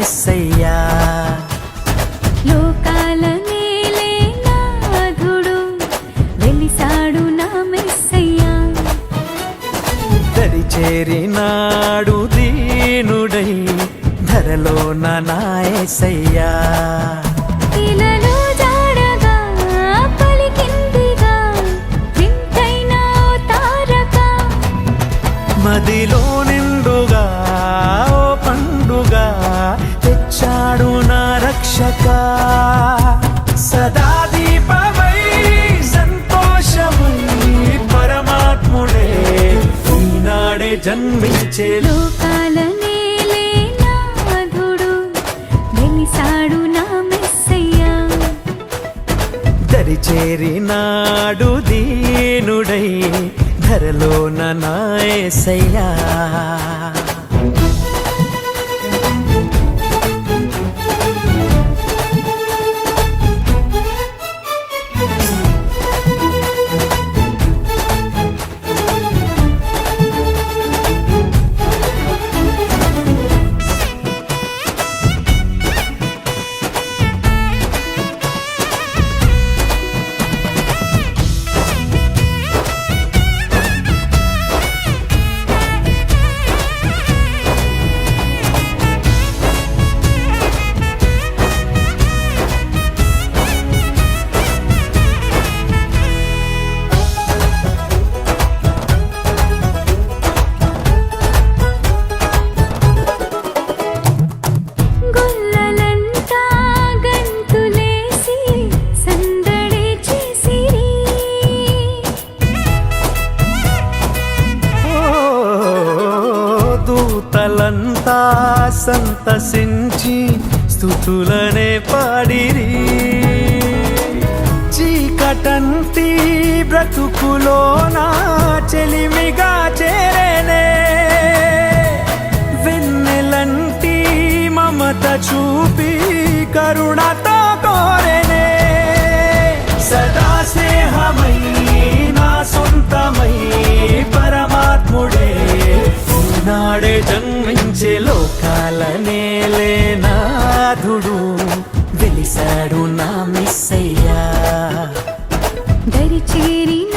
మెస్సయ్యా. లోకాల నేలే నాథుడు వెలిసాడు నా మెస్సయ్యా. దరి చేరినాడు దీనుడై ధరలోన నా యేసయ్యా. ఇలలో జాడగా పలికిందిగా వింతైన ఓ తారక. మదిలో నిండుగా ఓ పండుగా తెచ్చాడు నా రక్షక. సదా దీపమై సంతోషమై పరమాత్ముడే ఈనాడే జన్మించే. లోకాల నేలే నాథుడు వెలిసాడు నా మెస్సయ్యా. దరి చేరినాడు దీనుడై ధరలోన నా యేసయ్యా. గొల్లలంతా గంతులేసి సందడి చేసిరి. ఓ దూతలంతా సంతసించి స్తుతులనే పాడిరి. చీకటంటి బ్రతుకులోన చెలిమిగా చేరేనే. వెన్నెలంటి మమత చూపి కరుణతో కోరేనే. సదా స్నేహమై నా సొంతమై పరమాత్ముడే ఈనాడే జన్మించే. లోకాల నేలే నాథుడు వెలిసాడు నా మెస్సయ్యా. దరి చేరిన